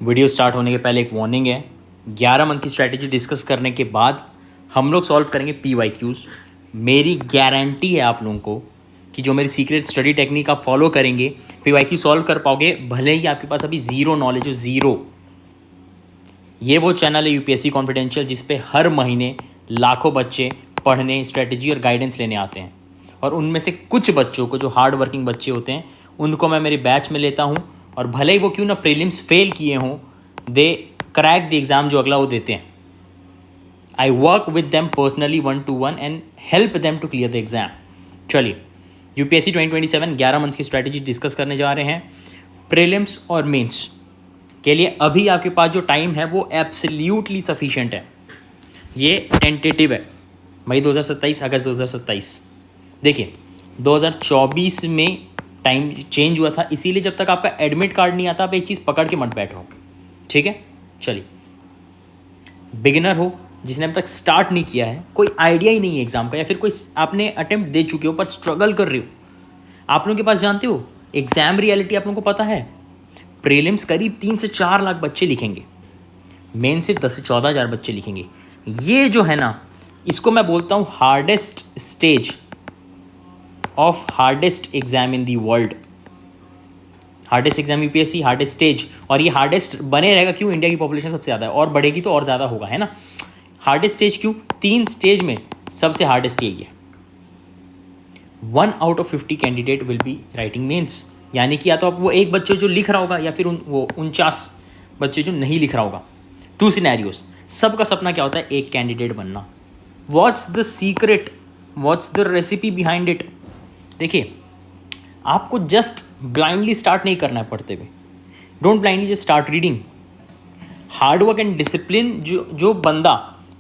Video start होने के पहले एक वार्निंग है। 11 मंथ की स्ट्रैटेजी डिस्कस करने के बाद हम लोग सॉल्व करेंगे PYQs। मेरी गारंटी है आप लोगों को कि जो मेरी सीक्रेट स्टडी टेक्निक आप फॉलो करेंगे PYQ सॉल्व कर पाओगे, भले ही आपके पास अभी ज़ीरो नॉलेज हो, ज़ीरो। ये वो चैनल है UPSC कॉन्फिडेंशियल जिस पे हर महीने लाखों बच्चे पढ़ने, स्ट्रेटजी और गाइडेंस लेने आते हैं, और उनमें से कुछ बच्चों को, जो हार्ड वर्किंग बच्चे होते हैं, उनको मैं मेरे बैच में लेता हूँ, और भले ही वो क्यों ना प्रीलिम्स फेल किए हों, दे क्रैक द एग्ज़ाम जो अगला वो देते हैं। I work with them personally 1-to-1 and help them to clear the exam. चलिए, UPSC 2027 11 मंथ्स की स्ट्रैटेजी डिस्कस करने जा रहे हैं। प्रीलिम्स और मेंस के लिए अभी आपके पास जो टाइम है वो एब्सोल्युटली सफिशिएंट है। ये टेंटेटिव है, मई 2027, अगस्त 2027। देखिए, 2024 में टाइम चेंज हुआ था, इसीलिए जब तक आपका एडमिट कार्ड नहीं आता आप एक चीज़ पकड़ के मत बैठो, ठीक है। चलिए, बिगिनर हो, जिसने अब तक स्टार्ट नहीं किया है, कोई आइडिया ही नहीं है एग्ज़ाम का, या फिर कोई आपने अटेम्प्ट दे चुके हो पर स्ट्रगल कर रहे हो, आप लोगों के पास जानते हो एग्ज़ाम रियलिटी आप लोगों को पता है। प्रीलिम्स करीब 3 से 4 लाख बच्चे लिखेंगे, मेन सिर्फ 10 से 14 हज़ार बच्चे लिखेंगे। ये जो है ना, इसको मैं बोलता हूँ hardest stage of hardest exam in the world. Hardest exam UPSC, hardest stage, और ये हार्डेस्ट बने रहेगा क्यों? इंडिया की पॉपुलेशन सबसे ज़्यादा है, और बढ़ेगी तो और ज़्यादा होगा, है ना। हार्डेस्ट स्टेज क्यों? 3 स्टेज में सबसे हार्डेस्ट यही है। 1 out of 50 candidate will be writing mains, यानी कि या तो आप वो एक बच्चे जो लिख रहा होगा, या फिर वो 49 बच्चे जो नहीं लिख रहा होगा। 2 सिनेरियोस। सबका सपना क्या होता है? एक कैंडिडेट बनना। What's the secret, what's the recipe behind it? देखिए, आपको जस्ट ब्लाइंडली स्टार्ट नहीं करना है पढ़ते हुए। Don't blindly just start reading. Hard work and discipline,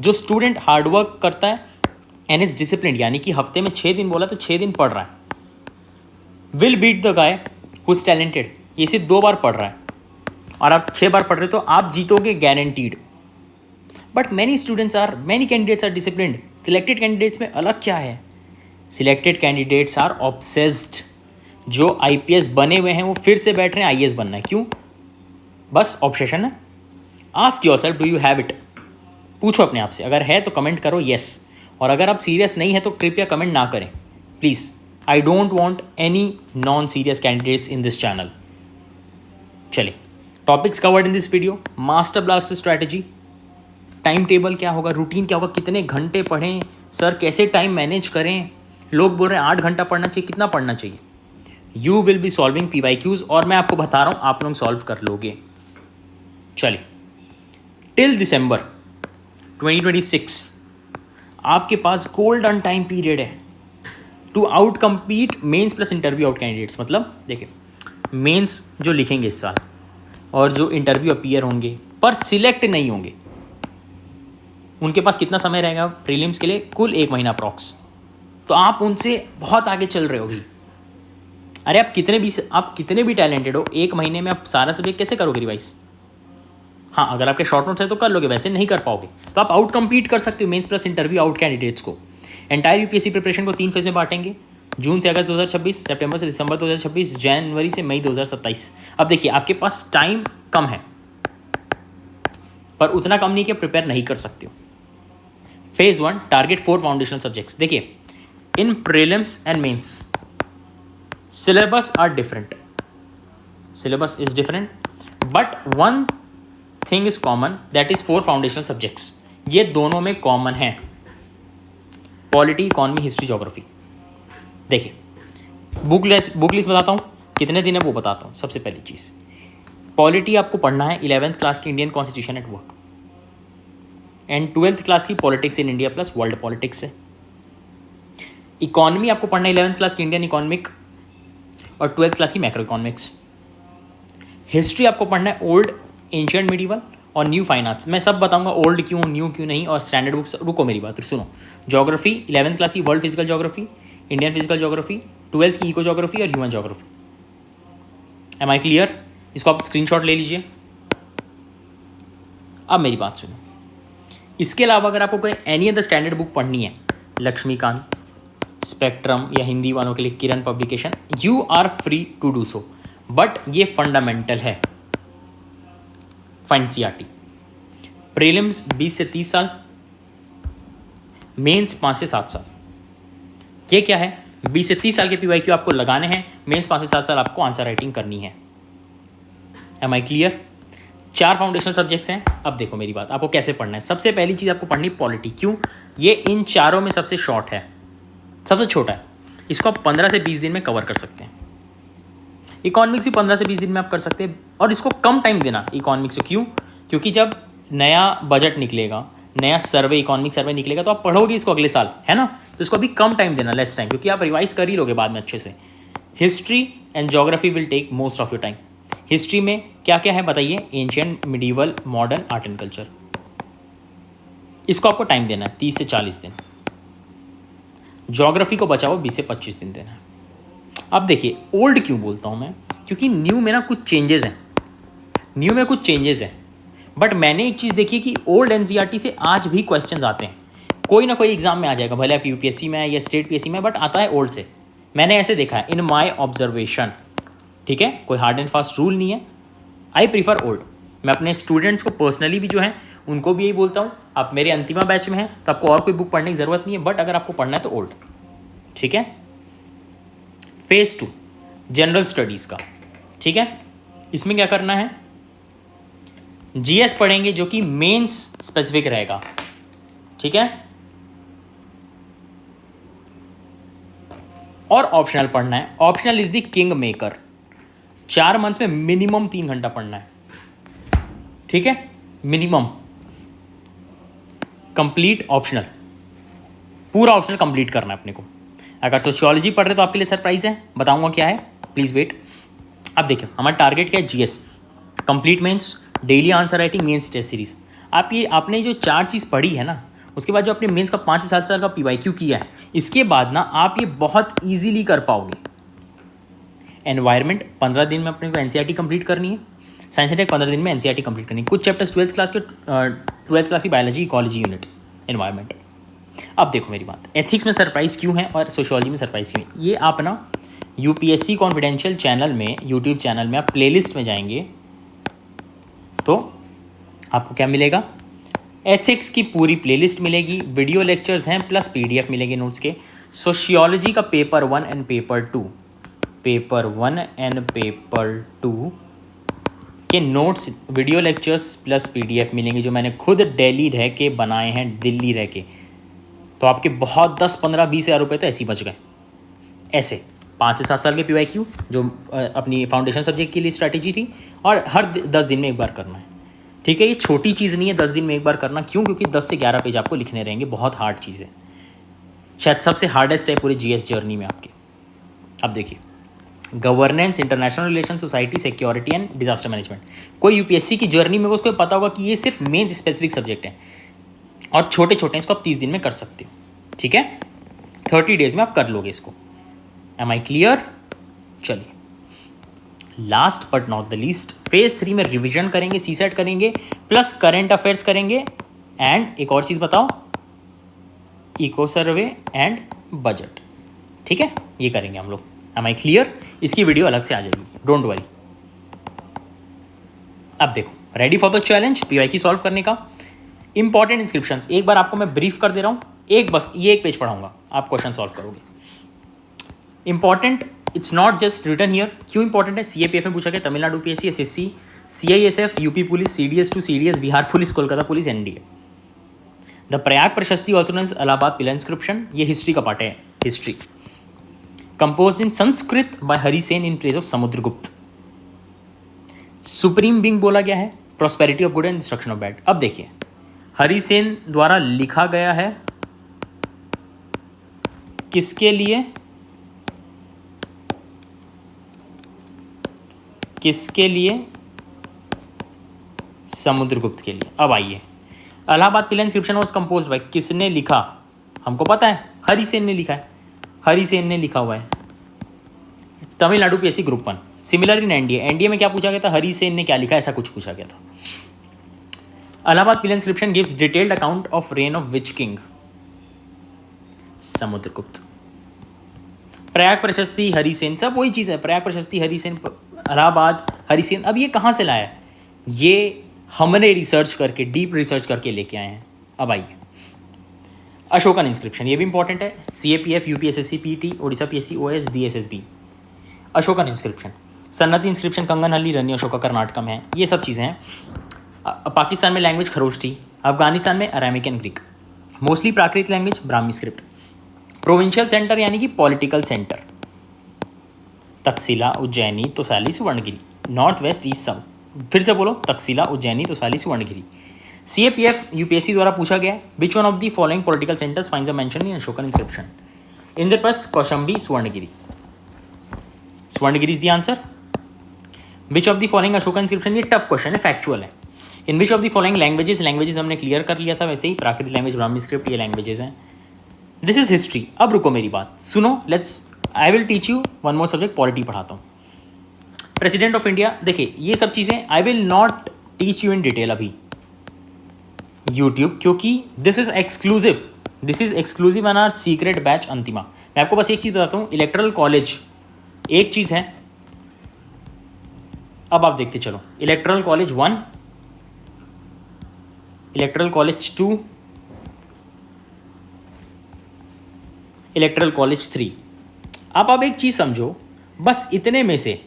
जो स्टूडेंट हार्डवर्क करता है एंड इज डिसिप्लिन, यानी कि हफ्ते में 6 दिन बोला तो 6 दिन पढ़ रहा है, will beat the guy who is talented. ये सिर्फ 2 बार पढ़ रहा है और आप 6 बार पढ़ रहे हो, तो आप जीतोगे guaranteed. But many candidates are disciplined. Selected candidates में अलग क्या है? Selected candidates are obsessed. जो IPS बने हुए हैं वो फिर से बैठ रहे हैं IAS बनना है। क्यों? बस ऑब्सेशन है। Ask yourself, do you have it? पूछो अपने आप से, अगर है तो कमेंट करो येस, और अगर आप सीरियस नहीं है तो कृपया कमेंट ना करें please. I don't want any non serious candidates in this channel. चलिए, topics covered in this video. Master blast strategy, time table क्या होगा, रूटीन क्या होगा, कितने घंटे पढ़ें सर, कैसे टाइम मैनेज करें। लोग बोल रहे हैं 8 घंटा पढ़ना चाहिए, कितना पढ़ना चाहिए? You will be solving PYQs, और मैं आपको बता रहा हूँ आप लोग सॉल्व कर लोगे। चलिए, टिल दिसंबर 2026 आपके पास गोल्डन टाइम पीरियड है to outcompete mains plus interview out candidates. मतलब देखिए, मेंस जो लिखेंगे इस साल और जो इंटरव्यू अपीयर होंगे पर सिलेक्ट नहीं होंगे, उनके पास कितना समय रहेगा प्रीलिम्स के लिए? कुल 1 महीना अप्रॉक्स। तो आप उनसे बहुत आगे चल रहे हो भी। अरे आप कितने भी टैलेंटेड हो, 1 महीने में आप सारा सब्जेक्ट कैसे करोगे रिवाइज? हाँ, अगर आपके शॉर्ट नोट्स है तो कर लोगे, वैसे नहीं कर पाओगे। तो आप आउट कम्पीट कर सकते हो mains plus interview out candidates को। एंटायर UPSC प्रिपरेशन को 3 फेज में बांटेंगे, जून से अगस्त 2026, सितंबर से दिसंबर 2026, जनवरी से मई 2027। अब देखिए, आपके पास टाइम कम है, पर उतना कम नहीं कि प्रिपेयर नहीं कर सकते हो। Phase 1, target 4 foundational subjects. देखिए, in prelims and mains syllabus are different, syllabus is different, but one thing is common, that is 4 foundational subjects। ये दोनों में कॉमन है, पॉलिटी, इकोनॉमी, हिस्ट्री, ज्योग्राफी। देखिए, बुक लिस्ट बताता हूँ, कितने दिन है वो बताता हूँ। सबसे पहली चीज़, पॉलिटी आपको पढ़ना है 11th क्लास की Indian constitution at work, and 12th class की politics in India plus world politics है। इकोनॉमी आपको पढ़ना है 11th क्लास की इंडियन इकोनॉमिक और 12th क्लास की मैक्रो इकोनॉमिक्स। हिस्ट्री आपको पढ़ना है ओल्ड, एंशिएंट, मिडिवल और न्यू फाइन आर्ट्स। मैं सब बताऊंगा, ओल्ड क्यों, न्यू क्यों नहीं, और स्टैंडर्ड बुक्स। रुको मेरी बात सुनो। ज्योग्राफी 11th क्लास की world physical geography, Indian physical geography, 12th की इको ज्योग्राफी और human geography. Am I clear? इसको आप स्क्रीनशॉट ले लीजिए। अब मेरी बात सुनो, इसके अलावा अगर आपको कोई एनी अदर स्टैंडर्ड बुक पढ़नी है, लक्ष्मीकांत, स्पेक्ट्रम, या हिंदी वालों के लिए Kiran publication, you are free to do so, but ये फंडामेंटल है। Find CRT. प्रीलिम्स 20 से 30 साल, मेंस 5 से 7 साल। ये क्या है, 20 से 30 साल के पीवाईक्यू आपको लगाने हैं, मेंस 5 से 7 साल आपको आंसर राइटिंग करनी है। Am I clear? 4 foundational subjects हैं। अब देखो मेरी बात, आपको कैसे पढ़ना है। सबसे पहली चीज़ आपको पढ़नी पॉलिटी। क्यों? ये इन चारों में सबसे शॉर्ट है, सबसे छोटा है। इसको आप 15 से 20 दिन में कवर कर सकते हैं। इकोनॉमिक्स भी 15 से 20 दिन में आप कर सकते हैं, और इसको कम टाइम देना इकोनॉमिक्स से। क्यों? क्योंकि जब नया बजट निकलेगा, नया सर्वे, इकोनॉमिक सर्वे निकलेगा, तो आप पढ़ोगे इसको अगले साल, है ना। तो इसको अभी कम टाइम देना, लेस टाइम, क्योंकि आप रिवाइज कर ही लोगे बाद में अच्छे से। History and geography will take most of your time. History में क्या क्या है बताइए? Ancient, medieval, modern, art and culture. इसको आपको टाइम देना है 30 से 40 दिन। ज्योग्राफी को बचाओ 20 से 25 दिन देना है। अब देखिए, ओल्ड क्यों बोलता हूँ मैं? क्योंकि न्यू में ना कुछ चेंजेस हैं, न्यू में कुछ चेंजेस हैं। बट मैंने एक चीज़ देखी कि ओल्ड एनसीईआरटी से आज भी क्वेश्चंस आते हैं। कोई ना कोई एग्जाम में आ जाएगा, भले आप यूपीएससी में है या स्टेट पीएससी में, बट आता है ओल्ड से। मैंने ऐसे देखा है इन माई ऑब्जर्वेशन, ठीक है। कोई हार्ड एंड फास्ट रूल नहीं है। I prefer old. मैं अपने स्टूडेंट्स को पर्सनली भी जो है उनको भी यही बोलता हूँ, आप मेरे अंतिमा बैच में हैं तो आपको और कोई बुक पढ़ने की ज़रूरत नहीं है, बट अगर आपको पढ़ना है तो ओल्ड, ठीक है। फेज 2 जनरल स्टडीज़ का, ठीक है। इसमें क्या करना है? जीएस पढ़ेंगे जो कि मेंस स्पेसिफिक रहेगा, ठीक है। और ऑप्शनल पढ़ना है। Optional is the king maker. 4 months में मिनिमम 3 घंटा पढ़ना है, ठीक है, मिनिमम। कंप्लीट ऑप्शनल, पूरा ऑप्शनल कंप्लीट करना है अपने को। अगर सोशियोलॉजी पढ़ रहे तो आपके लिए सरप्राइज है, बताऊंगा क्या है, प्लीज़ वेट। अब देखिए हमारा टारगेट क्या है? GS, complete mains, daily answer writing, mains test series. आप ये आपने जो 4 चीज़ पढ़ी है ना, उसके बाद जो आपने मेंस का 5 से 7 साल का पीवाईक्यू किया है, इसके बाद ना आप ये बहुत ईजीली कर पाओगे। एनवायरनमेंट 15 दिन में अपने को एनसीईआरटी कंप्लीट करनी है। साइंस एंड टेक 15 दिन में एनसीईआरटी कंप्लीट करनी है। कुछ चैप्टर्स 12th क्लास की बायोलॉजी, इकोलॉजी यूनिट, एनवायरनमेंट। अब देखो मेरी बात, एथिक्स में सरप्राइज क्यों है और सोशियोलॉजी में सरप्राइज क्यों है? ये आप ना यूपीएससी कॉन्फिडेंशियल चैनल में, यूट्यूब चैनल में आप प्लेलिस्ट में जाएंगे तो आपको क्या मिलेगा? एथिक्स की पूरी प्लेलिस्ट मिलेगी, वीडियो लेक्चर्स हैं, प्लस पीडीएफ मिलेंगे नोट्स के। सोशियोलॉजी का paper 1 and paper 2, paper 1 and paper 2 के notes, video lectures plus PDF मिलेंगे, जो मैंने खुद दिल्ली रह के बनाए हैं, दिल्ली रह के। तो आपके बहुत 10, 15, 20 हज़ार रुपये तो ऐसे ही बच गए। ऐसे 5 से 7 साल के पीवाईक्यू जो अपनी फाउंडेशन सब्जेक्ट के लिए स्ट्रैटेजी थी, और हर 10 दिन में एक बार करना है, ठीक है। ये छोटी चीज़ नहीं है 10 दिन में एक बार करना। क्यों? क्योंकि 10 से 11 पेज आपको लिखने रहेंगे, बहुत हार्ड चीज़ है, शायद सबसे हार्डेस्ट है पूरे जीएस जर्नी में आपके। अब देखिए, governance, international relation, society, security and disaster management. कोई यूपीएससी की जर्नी में उसको पता होगा कि ये सिर्फ मेन स्पेसिफिक सब्जेक्ट हैं और छोटे छोटे हैं, इसको आप 30 दिन में कर सकते हो, ठीक है। 30 डेज में आप कर लोगे इसको। Am I clear? चलिए, last but not the least, phase 3 में रिवीजन करेंगे, सीसेट करेंगे, प्लस करंट अफेयर्स करेंगे, एंड एक और चीज़ बताओ, इको सर्वे एंड बजट, ठीक है। ये करेंगे हम लोग। Am I clear? इसकी वीडियो अलग से आ जाएगी, डोंट वरी। अब देखो, ready for the challenge PYQ solve करने का। इंपॉर्टेंट इंस्क्रिप्शंस एक बार आपको मैं ब्रीफ कर दे रहा हूँ, बस ये एक पेज पढ़ाऊंगा, आप क्वेश्चन सॉल्व करोगे। Important, it's not just written here. क्यों इंपॉर्टेंट है? सीएपीएफ में पूछा गया, Tamil Nadu PSC, SSC, CISF, UP police, CDS two CDS, Bihar police, Kolkata police, NDA. The Prayag Prashasti also known as Allahabad पिला इंस्क्रिप्शन, ये हिस्ट्री का पार्ट है। History composed in Sanskrit by Harisena in place of Samudragupta. Supreme being बोला गया है, prosperity of good and destruction of bad. अब देखिए, हरिसेन द्वारा लिखा गया है किसके लिए? किसके लिए? समुद्रगुप्त के लिए। अब आइए, इलाहाबाद पिला इंस्क्रिप्शन वाज कंपोज्ड बाय, किसने लिखा? हमको पता है, हरिसेन ने लिखा है, हरिसेन ने लिखा हुआ है। Tamil Nadu PSC group 1। Similar in NDA, NDA में क्या पूछा गया था? हरिसेन ने क्या लिखा, ऐसा कुछ पूछा गया था। इलाहाबाद पिला inscription gives detailed account of rain of which king? Samudragupta. Prayag प्रशस्ति हरिसेन, सब वही चीज़ है, प्रयाग प्रशस्ति हरिसेन, इलाहाबाद हरिसेन। अब ये कहाँ से लाया है? ये हमने रिसर्च करके, डीप रिसर्च करके लेके आए हैं। अब आइए, अशोकन इंस्क्रिप्शन, ये भी इंपॉर्टेंट है। CAPF, UPSSC, PET, Odisha PSC, OS, DSSB। Ashokan inscription, Sannati inscription Kanaganahalli, रनी अशोका कर्नाटक में है। ये सब चीज़ें हैं। पाकिस्तान में लैंग्वेज खरोष्टी, अफगानिस्तान में Aramaic and Greek, mostly Prakrit language Brahmi script. Provincial centre यानी कि political centre, Takshashila, Ujjaini, Tosali, Suvarnagiri. North west east south, फिर से बोलो, तक्षशिला, उज्जैनी, तोसाली, सुवर्णगिरी। CAPF UPSC द्वारा पूछा गया, which one of the following political centres finds a mention in Ashokan inscription? Indraprastha, Kaushambi, Suvarnagiri. Suvarnagiri is the answer. Which of the following Ashokan inscription, ये tough question है, फैक्चुअल है। In which of the following languages, languages हमने clear कर लिया था वैसे ही, Prakrit language, Brahmi script, ये लैंग्वेजेस हैं। This is history. अब रुको मेरी बात सुनो, let's, I will teach you one more subject, polity पढ़ाता हूँ। प्रेसिडेंट ऑफ इंडिया, देखिए ये सब चीज़ें I will not teach you in detail अभी यूट्यूब, क्योंकि this is exclusive on our secret batch Antima. मैं आपको बस एक चीज़ बताता हूँ, इलेक्ट्रल कॉलेज एक चीज़ है। अब आप देखते चलो, electoral college 1, electoral college 2, electoral college 3। आप एक चीज़ समझो, बस इतने में से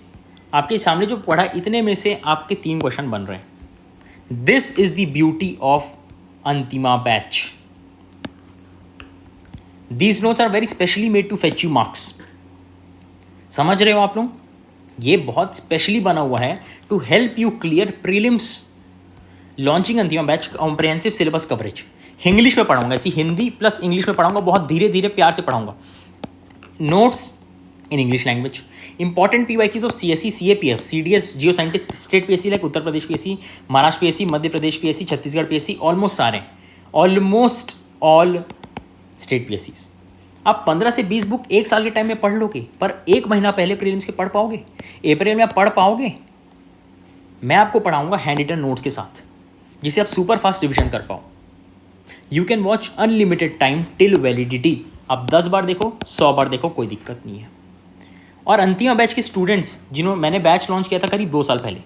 आपके सामने जो पढ़ा, इतने में से आपके 3 क्वेश्चन बन रहे हैं। This is the beauty of Antima batch. These notes are very specially made to fetch you marks. समझ रहे हो आप लोग? ये बहुत स्पेशली बना हुआ है to help you clear prelims. Launching Antima batch, comprehensive syllabus coverage. English में पढ़ाऊंगा, ऐसी हिंदी प्लस इंग्लिश में पढ़ाऊंगा, बहुत धीरे धीरे प्यार से पढ़ाऊंगा। Notes in English language, important PYQs of CSE, CAPF, CDS, Jio scientist, state PSC like Uttar Pradesh PSC, Maharashtra PSC, Madhya Pradesh PSC, Chhattisgarh PSC, almost all state PSCs। आप 15 से 20 बुक एक साल के टाइम में पढ़ लोगे, पर एक महीना पहले प्रीलिम्स के पढ़ पाओगे? अप्रैल में आप पढ़ पाओगे? मैं आपको पढ़ाऊंगा हैंड रिटन नोट्स के साथ, जिसे आप सुपर फास्ट रिविजन कर पाओ। You can watch unlimited time till validity. आप 10 बार देखो, 100 बार देखो, कोई दिक्कत नहीं है। और अंतिमा बैच के स्टूडेंट्स, जिन्होंने, मैंने बैच लॉन्च किया था करीब 2 साल पहले,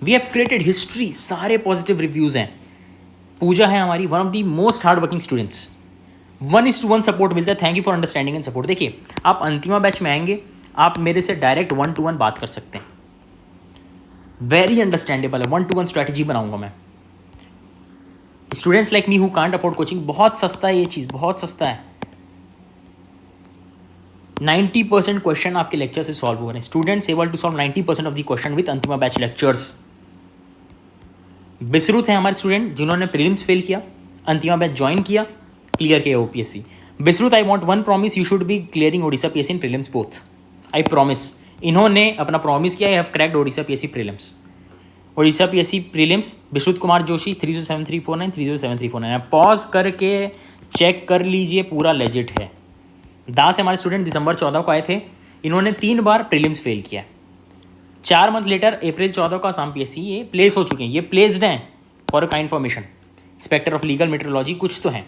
वी हैव क्रिएटेड हिस्ट्री, सारे पॉजिटिव रिव्यूज़ हैं। पूजा है हमारी one of the most hard working students. 1:1 support मिलता है। Thank you for understanding and support. देखिए, आप अंतिमा बैच में आएंगे, आप मेरे से डायरेक्ट 1-to-1 बात कर सकते हैं। वेरी अंडरस्टैंडेबल है, 1-to-1 स्ट्रैटेजी बनाऊंगा मैं। Students like me who can't afford coaching, बहुत सस्ता है ये चीज़, बहुत सस्ता है। 90% क्वेश्चन आपके लेक्चर से सॉल्व हो रहे हैं। Students able to solve 90% of the question with Antima batch lectures. Bisrut है हमारे स्टूडेंट जिन्होंने प्रीलिम्स फेल किया, अंतिमा बैच ज्वाइन किया, क्लियर किया OPSC। Bisrut, I want one promise, you should be clearing Odisha PSC in prelims both. I promise. इन्होंने अपना promise किया, I have cracked Odisha PSC prelims. Odisha PSC prelims, Bishrut Kumar Joshi, 307349, 307349। Pause करके चेक कर लीजिए, पूरा लेजिट है। दास हमारे स्टूडेंट दिसंबर 14 को आए थे, इन्होंने 3 बार प्रीलिम्स फेल किया। 4 मंथ लेटर अप्रैल 14 को आसाम PSC ये प्लेस हो चुके हैं, ये प्लेस्ड हैं फॉर का information. Inspector of legal metrology कुछ तो हैं,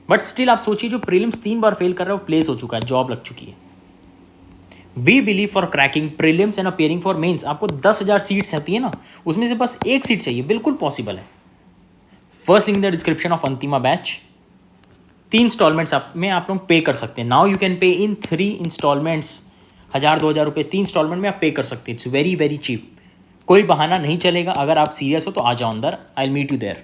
बट स्टिल आप सोचिए जो प्रीलिम्स 3 बार फेल कर रहा है वो प्लेस हो चुका है, जॉब लग चुकी है। We believe for cracking prelims and appearing for mains, आपको 10,000 सीट्स रहती है ना, उसमें से बस 1 सीट चाहिए, बिल्कुल पॉसिबल है। First link in the description of Antima batch. 3 instalments में आप लोग पे कर सकते हैं। Now you can pay in 3 installments, 1,000-2,000 रुपये 3 इंस्टॉलमेंट में आप पे कर सकते हैं। It's very very cheap. कोई बहाना नहीं चलेगा। अगर आप सीरियस हो तो आ जाओ अंदर, I will meet you there.